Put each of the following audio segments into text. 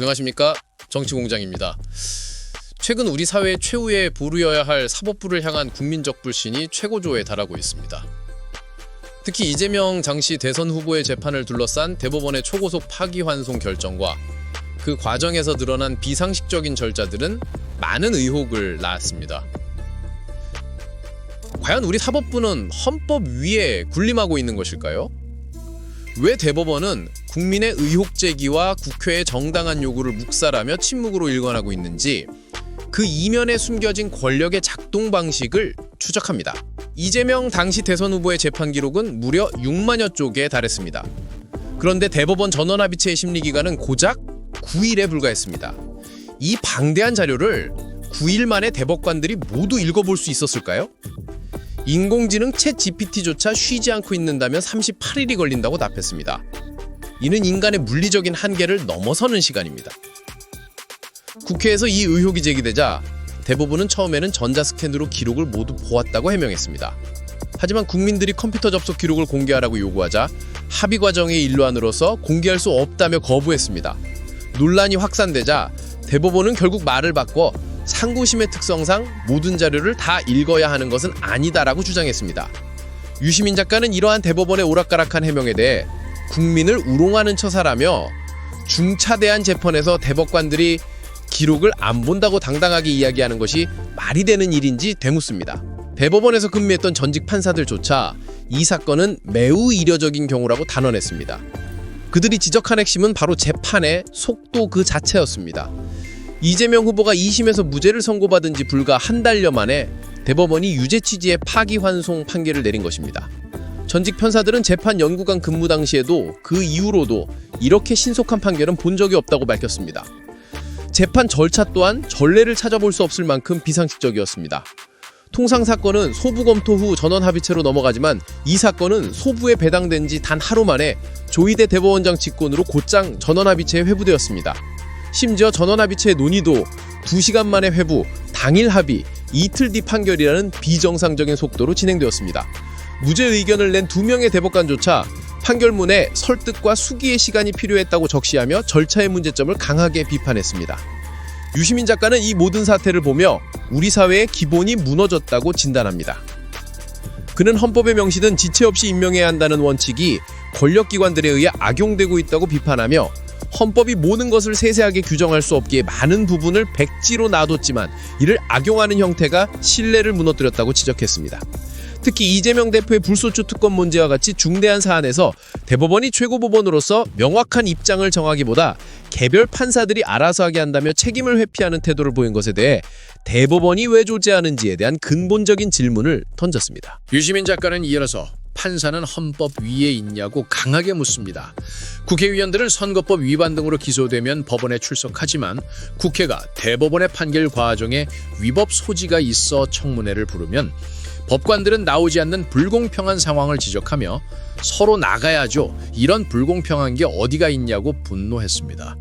안녕하십니까, 정치공장입니다. 최근 우리 사회의 최후의 보루여야 할 사법부를 향한 국민적 불신이 최고조에 달하고 있습니다. 특히 이재명 당시 대선 후보의 재판을 둘러싼 대법원의 초고속 파기환송 결정과 그 과정에서 드러난 비상식적인 절차들은 많은 의혹을 낳았습니다. 과연 우리 사법부는 헌법 위에 군림하고 있는 것일까요? 왜 대법원은 국민의 의혹 제기와 국회의 정당한 요구를 묵살하며 침묵으로 일관하고 있는지 그 이면에 숨겨진 권력의 작동 방식을 추적합니다. 이재명 당시 대선 후보의 재판 기록은 무려 6만여 쪽에 달했습니다. 그런데 대법원 전원합의체의 심리기간은 고작 9일에 불과했습니다. 이 방대한 자료를 9일 만에 대법관들이 모두 읽어볼 수 있었을까요? 인공지능 챗 GPT조차 쉬지 않고 있는다면 38일이 걸린다고 답했습니다. 이는 인간의 물리적인 한계를 넘어서는 시간입니다. 국회에서 이 의혹이 제기되자 대법원은 처음에는 전자스캔으로 기록을 모두 보았다고 해명했습니다. 하지만 국민들이 컴퓨터 접속 기록을 공개하라고 요구하자 합의 과정의 일환으로서 공개할 수 없다며 거부했습니다. 논란이 확산되자 대법원은 결국 말을 바꿔 상고심의 특성상 모든 자료를 다 읽어야 하는 것은 아니다라고 주장했습니다. 유시민 작가는 이러한 대법원의 오락가락한 해명에 대해 국민을 우롱하는 처사라며 중차대한 재판에서 대법관들이 기록을 안 본다고 당당하게 이야기하는 것이 말이 되는 일인지 되묻습니다. 대법원에서 근무했던 전직 판사들조차 이 사건은 매우 이례적인 경우라고 단언했습니다. 그들이 지적한 핵심은 바로 재판의 속도 그 자체였습니다. 이재명 후보가 2심에서 무죄를 선고받은 지 불과 한 달여 만에 대법원이 유죄 취지의 파기환송 판결을 내린 것입니다. 전직 판사들은 재판 연구관 근무 당시에도 그 이후로도 이렇게 신속한 판결은 본 적이 없다고 밝혔습니다. 재판 절차 또한 전례를 찾아볼 수 없을 만큼 비상식적이었습니다. 통상 사건은 소부 검토 후 전원 합의체로 넘어가지만 이 사건은 소부에 배당된 지 단 하루 만에 조희대 대법원장 직권으로 곧장 전원 합의체에 회부되었습니다. 심지어 전원합의체 논의도 2시간 만에 회부, 당일 합의, 이틀 뒤 판결이라는 비정상적인 속도로 진행되었습니다. 무죄 의견을 낸 2명의 대법관조차 판결문에 설득과 수기의 시간이 필요했다고 적시하며 절차의 문제점을 강하게 비판했습니다. 유시민 작가는 이 모든 사태를 보며 우리 사회의 기본이 무너졌다고 진단합니다. 그는 헌법에 명시된 지체 없이 임명해야 한다는 원칙이 권력기관들에 의해 악용되고 있다고 비판하며 헌법이 모든 것을 세세하게 규정할 수 없기에 많은 부분을 백지로 놔뒀지만 이를 악용하는 형태가 신뢰를 무너뜨렸다고 지적했습니다. 특히 이재명 대표의 불소추 특권 문제와 같이 중대한 사안에서 대법원이 최고법원으로서 명확한 입장을 정하기보다 개별 판사들이 알아서 하게 한다며 책임을 회피하는 태도를 보인 것에 대해 대법원이 왜 조제하는지에 대한 근본적인 질문을 던졌습니다. 유시민 작가는 이어서 판사는 헌법 위에 있냐고 강하게 묻습니다. 국회의원들은 선거법 위반 등으로 기소되면 법원에 출석하지만 국회가 대법원의 판결 과정에 위법 소지가 있어 청문회를 부르면 법관들은 나오지 않는 불공평한 상황을 지적하며 서로 나가야죠. 이런 불공평한 게 어디가 있냐고 분노했습니다.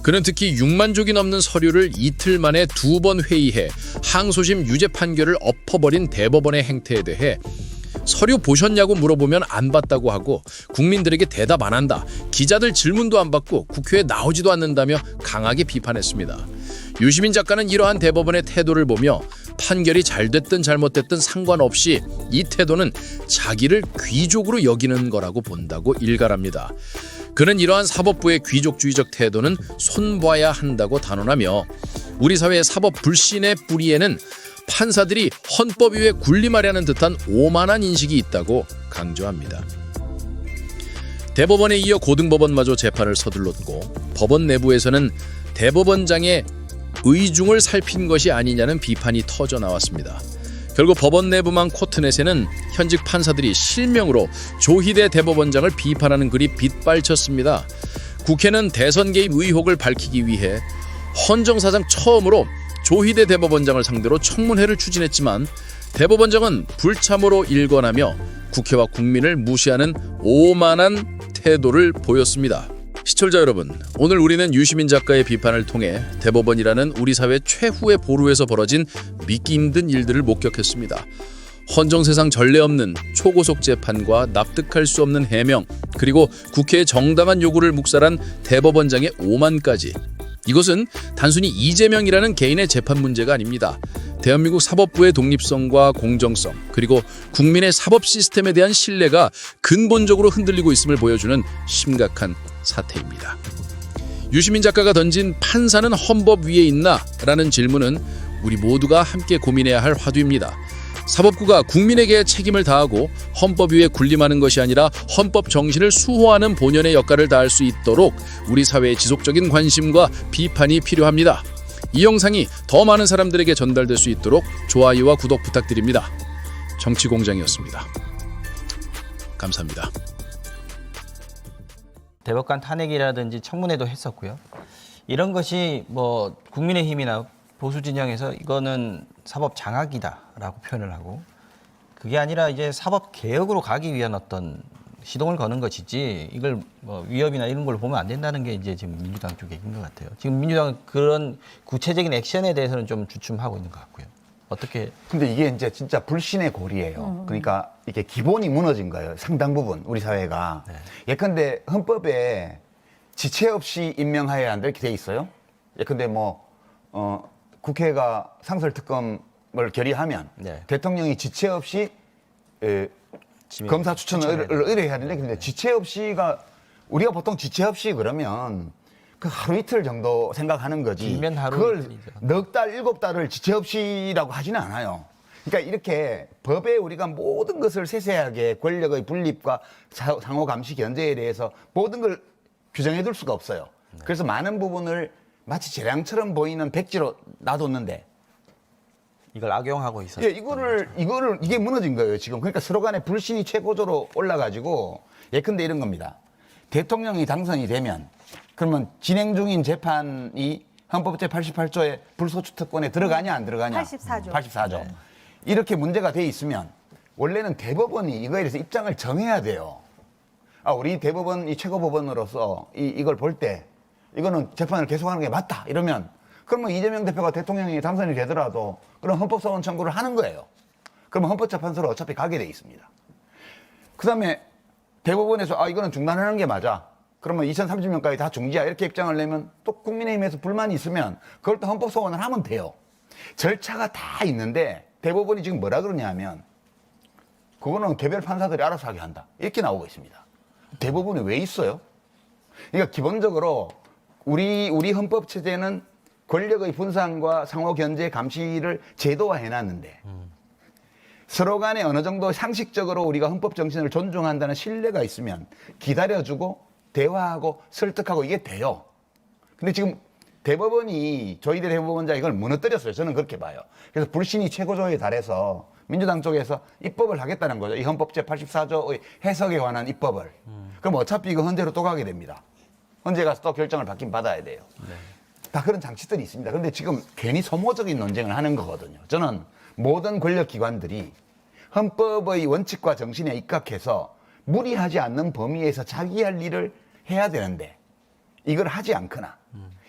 그는 특히 6만 쪽이 넘는 서류를 이틀 만에 2번 회의해 항소심 유죄 판결을 엎어버린 대법원의 행태에 대해 서류 보셨냐고 물어보면 안 봤다고 하고 국민들에게 대답 안 한다. 기자들 질문도 안 받고 국회에 나오지도 않는다며 강하게 비판했습니다. 유시민 작가는 이러한 대법원의 태도를 보며 판결이 잘 됐든 잘못됐든 상관없이 이 태도는 자기를 귀족으로 여기는 거라고 본다고 일갈합니다. 그는 이러한 사법부의 귀족주의적 태도는 손봐야 한다고 단언하며 우리 사회의 사법 불신의 뿌리에는 판사들이 헌법 위에 군림하려는 듯한 오만한 인식이 있다고 강조합니다. 대법원에 이어 고등법원마저 재판을 서둘렀고 법원 내부에서는 대법원장의 의중을 살핀 것이 아니냐는 비판이 터져 나왔습니다. 결국 법원 내부망 코트넷에는 현직 판사들이 실명으로 조희대 대법원장을 비판하는 글이 빗발쳤습니다. 국회는 대선 개입 의혹을 밝히기 위해 헌정사상 처음으로 조희대 대법원장을 상대로 청문회를 추진했지만 대법원장은 불참으로 일관하며 국회와 국민을 무시하는 오만한 태도를 보였습니다. 시청자 여러분, 오늘 우리는 유시민 작가의 비판을 통해 대법원이라는 우리 사회 최후의 보루에서 벌어진 믿기 힘든 일들을 목격했습니다. 헌정세상 전례 없는 초고속 재판과 납득할 수 없는 해명, 그리고 국회의 정당한 요구를 묵살한 대법원장의 오만까지 이것은 단순히 이재명이라는 개인의 재판 문제가 아닙니다. 대한민국 사법부의 독립성과 공정성, 그리고 국민의 사법 시스템에 대한 신뢰가 근본적으로 흔들리고 있음을 보여주는 심각한 사태입니다. 유시민 작가가 던진 판사는 헌법 위에 있나? 라는 질문은 우리 모두가 함께 고민해야 할 화두입니다. 사법부가 국민에게 책임을 다하고 헌법 위에 군림하는 것이 아니라 헌법 정신을 수호하는 본연의 역할을 다할 수 있도록 우리 사회의 지속적인 관심과 비판이 필요합니다. 이 영상이 더 많은 사람들에게 전달될 수 있도록 좋아요와 구독 부탁드립니다. 정치공장이었습니다. 감사합니다. 대법관 탄핵이라든지 청문회도 했었고요. 이런 것이 뭐 국민의힘이나 보수 진영에서 이거는 사법 장악이다라고 표현을 하고, 그게 아니라 이제 사법 개혁으로 가기 위한 어떤 시동을 거는 것이지, 이걸 뭐 위협이나 이런 걸로 보면 안 된다는 게 이제 지금 민주당 쪽인 것 같아요. 지금 민주당은 그런 구체적인 액션에 대해서는 좀 주춤하고 있는 것 같고요. 어떻게? 근데 이게 이제 진짜 불신의 골이에요. 그러니까 이게 기본이 무너진 거예요. 상당 부분 우리 사회가. 네. 예컨대 헌법에 지체 없이 임명해야 한다 이렇게 돼 있어요. 예컨대 뭐 국회가 상설특검을 결의하면 네. 대통령이 지체 없이 검사 추천을 의뢰해야 되는데, 근데 지체 없이가 우리가 보통 지체 없이 그러면 그 하루 이틀 정도 생각하는 거지. 길면 하루 그걸 이틀이죠. 넉 달, 일곱 달을 지체 없이라고 하지는 않아요. 그러니까 이렇게 법에 우리가 모든 것을 세세하게 권력의 분립과 상호 감시 견제에 대해서 모든 걸 규정해 둘 수가 없어요. 그래서 많은 부분을 마치 재량처럼 보이는 백지로 놔뒀는데, 이걸 악용하고 있었어요. 예, 이게 무너진 거예요, 지금. 그러니까 서로 간에 불신이 최고조로 올라가지고, 예컨대 이런 겁니다. 대통령이 당선이 되면, 그러면 진행 중인 재판이 헌법 제88조의 불소추 특권에 들어가냐, 안 들어가냐? 84조. 84조. 네. 이렇게 문제가 돼 있으면, 원래는 대법원이 이거에 대해서 입장을 정해야 돼요. 우리 대법원, 이 최고법원으로서 이걸 볼 때, 이거는 재판을 계속하는 게 맞다, 이러면, 그러면 이재명 대표가 대통령이 당선이 되더라도 그럼 헌법소원 청구를 하는 거예요. 그러면 헌법재판소로 어차피 가게 돼 있습니다. 그 다음에 대법원에서 이거는 중단하는 게 맞아. 그러면 2030년까지 다 중지야. 이렇게 입장을 내면 또 국민의힘에서 불만이 있으면 그걸 또 헌법소원을 하면 돼요. 절차가 다 있는데 대법원이 지금 뭐라 그러냐 하면 그거는 개별 판사들이 알아서 하게 한다. 이렇게 나오고 있습니다. 대법원이 왜 있어요? 그러니까 기본적으로 우리 헌법 체제는 권력의 분산과 상호 견제 감시를 제도화해 놨는데 서로 간에 어느 정도 상식적으로 우리가 헌법 정신을 존중한다는 신뢰가 있으면 기다려주고 대화하고 설득하고 이게 돼요. 근데 지금 대법원이 조희대 대법원장 이걸 무너뜨렸어요. 저는 그렇게 봐요. 그래서 불신이 최고조에 달해서 민주당 쪽에서 입법을 하겠다는 거죠. 이 헌법 제84조의 해석에 관한 입법을. 그럼 어차피 이거 헌재로 또 가게 됩니다. 헌재 가서 또 결정을 받긴 받아야 돼요. 네. 다 그런 장치들이 있습니다. 그런데 지금 괜히 소모적인 논쟁을 하는 거거든요. 저는 모든 권력기관들이 헌법의 원칙과 정신에 입각해서 무리하지 않는 범위에서 자기 할 일을 해야 되는데 이걸 하지 않거나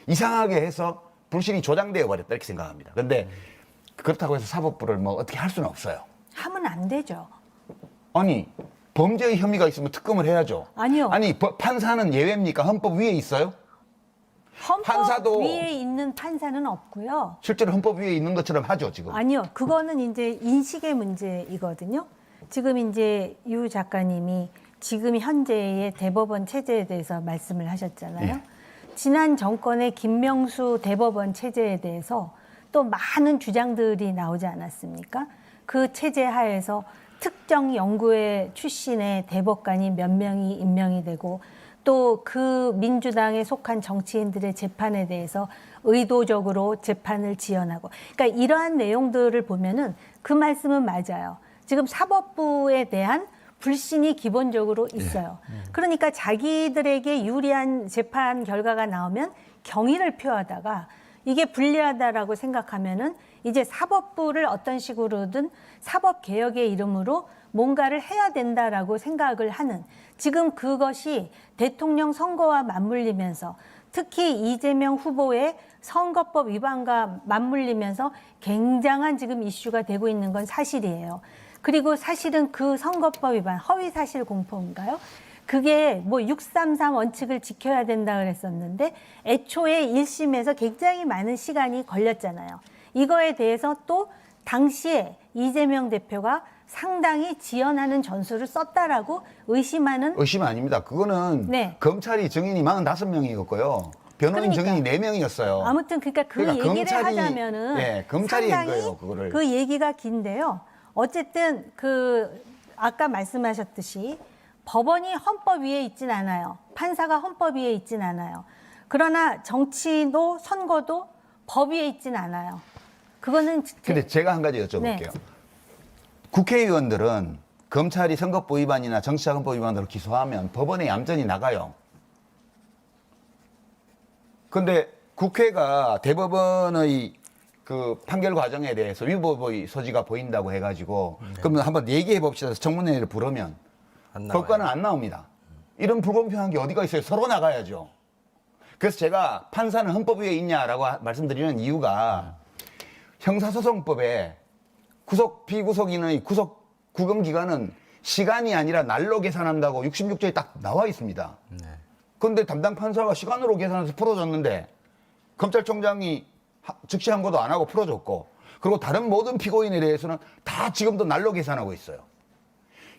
이상하게 해서 불신이 조장되어 버렸다 이렇게 생각합니다. 그런데 그렇다고 해서 사법부를 뭐 어떻게 할 수는 없어요. 하면 안 되죠. 아니 범죄의 혐의가 있으면 특검을 해야죠. 아니요. 아니 판사는 예외입니까? 헌법 위에 있어요? 헌법 판사도- 위에 있는 판사는 없고요. 실제로 헌법 위에 있는 것처럼 하죠 지금. 아니요. 그거는 이제 인식의 문제이거든요. 지금 이제 유 작가님이 지금 현재의 대법원 체제에 대해서 말씀을 하셨잖아요. 예. 지난 정권의 김명수 대법원 체제에 대해서 또 많은 주장들이 나오지 않았습니까? 그 체제 하에서 특정 연구회 출신의 대법관이 몇 명이 임명이 되고 또 그 민주당에 속한 정치인들의 재판에 대해서 의도적으로 재판을 지연하고, 그러니까 이러한 내용들을 보면은 그 말씀은 맞아요. 지금 사법부에 대한 불신이 기본적으로 있어요. 그러니까 자기들에게 유리한 재판 결과가 나오면 경의를 표하다가 이게 불리하다라고 생각하면은 이제 사법부를 어떤 식으로든 사법개혁의 이름으로 뭔가를 해야 된다라고 생각을 하는, 지금 그것이 대통령 선거와 맞물리면서 특히 이재명 후보의 선거법 위반과 맞물리면서 굉장한 지금 이슈가 되고 있는 건 사실이에요. 그리고 사실은 그 선거법 위반, 허위사실 공표인가요? 그게 뭐 633 원칙을 지켜야 된다 그랬었는데 애초에 1심에서 굉장히 많은 시간이 걸렸잖아요. 이거에 대해서 또 당시에 이재명 대표가 상당히 지연하는 전술을 썼다라고 의심하는 의심 아닙니다. 그거는 네. 검찰이 증인이 45명이었고요. 변호인 그러니까. 증인이 4명이었어요. 아무튼 그러니까 그 그러니까 얘기를 검찰이- 하자면은 예, 검찰이 한 상당히 거예요, 그거를. 그 얘기가 긴데요. 어쨌든 그 아까 말씀하셨듯이 법원이 헌법 위에 있진 않아요. 판사가 헌법 위에 있진 않아요. 그러나 정치도 선거도 법 위에 있진 않아요. 그거는 근데 제가 한 가지 여쭤볼게요. 네. 국회의원들은 검찰이 선거법 위반이나 정치자금법 위반으로 기소하면 법원에 얌전히 나가요. 근데 국회가 대법원의 그 판결 과정에 대해서 위법의 소지가 보인다고 해가지고 그러면 한번 얘기해 봅시다. 청문회를 부르면 안 나와요. 법관은 안 나옵니다. 이런 불공평한 게 어디가 있어요? 서로 나가야죠. 그래서 제가 판사는 헌법 위에 있냐라고 말씀드리는 이유가 형사소송법에 구속 비구속인의 구속 구금 기간은 시간이 아니라 날로 계산한다고 66조에 딱 나와 있습니다. 그런데 담당 판사가 시간으로 계산해서 풀어줬는데 검찰총장이 즉시 항고도 안 하고 풀어줬고 그리고 다른 모든 피고인에 대해서는 다 지금도 날로 계산하고 있어요.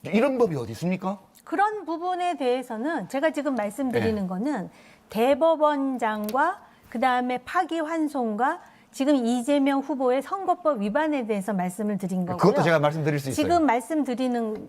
이런 법이 어디 있습니까? 그런 부분에 대해서는 제가 지금 말씀드리는 네. 거는 대법원장과 그다음에 파기환송과 지금 이재명 후보의 선거법 위반에 대해서 말씀을 드린 거고요. 그것도 제가 말씀드릴 수 있어요. 지금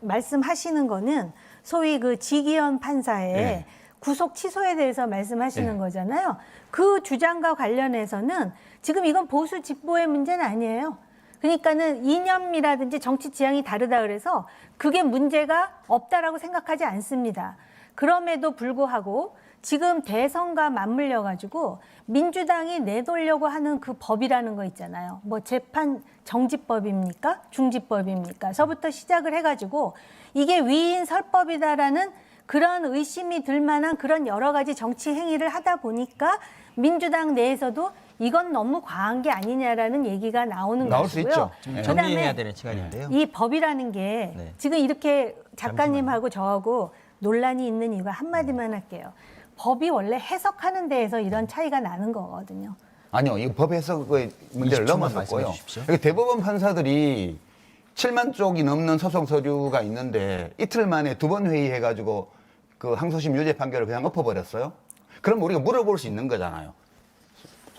말씀하시는 거는 소위 그 지기현 판사의 네. 구속 취소에 대해서 말씀하시는 네. 거잖아요. 그 주장과 관련해서는 지금 이건 보수 진보의 문제는 아니에요. 그러니까는 이념이라든지 정치 지향이 다르다 그래서 그게 문제가 없다라고 생각하지 않습니다. 그럼에도 불구하고 지금 대선과 맞물려 가지고 민주당이 내놓으려고 하는 그 법이라는 거 있잖아요. 뭐 재판 정지법입니까? 중지법입니까? 서부터 시작을 해가지고 이게 위인 설법이다라는 그런 의심이 들 만한 그런 여러 가지 정치 행위를 하다 보니까 민주당 내에서도 이건 너무 과한 게 아니냐라는 얘기가 나오는 나올 수 것이고요. 있죠. 좀 네. 정리해야 되는 시간인데요. 이 법이라는 게 네. 지금 이렇게 작가님하고 저하고 논란이 있는 이유가 한마디만 할게요. 법이 원래 해석하는 데에서 이런 차이가 나는 거거든요. 아니요, 이 법 해석의 문제를 20초만 넘어섰고요. 말씀해 주십시오. 그러니까 대법원 판사들이 7만 쪽이 넘는 소송 서류가 있는데 이틀 만에 2번 회의해가지고 그 항소심 유죄 판결을 그냥 엎어버렸어요. 그럼 우리가 물어볼 수 있는 거잖아요.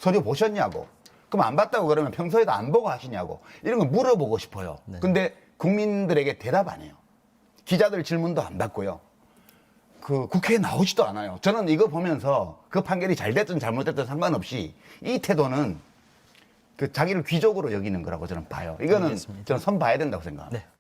서류 보셨냐고. 그럼 안 봤다고 그러면 평소에도 안 보고 하시냐고. 이런 거 물어보고 싶어요. 근데 국민들에게 대답 안 해요. 기자들 질문도 안 받고요. 그 국회에 나오지도 않아요. 저는 이거 보면서 그 판결이 잘 됐든 잘못됐든 상관없이 이 태도는 그 자기를 귀족으로 여기는 거라고 저는 봐요. 이거는 알겠습니다. 저는 선 봐야 된다고 생각합니다. 네.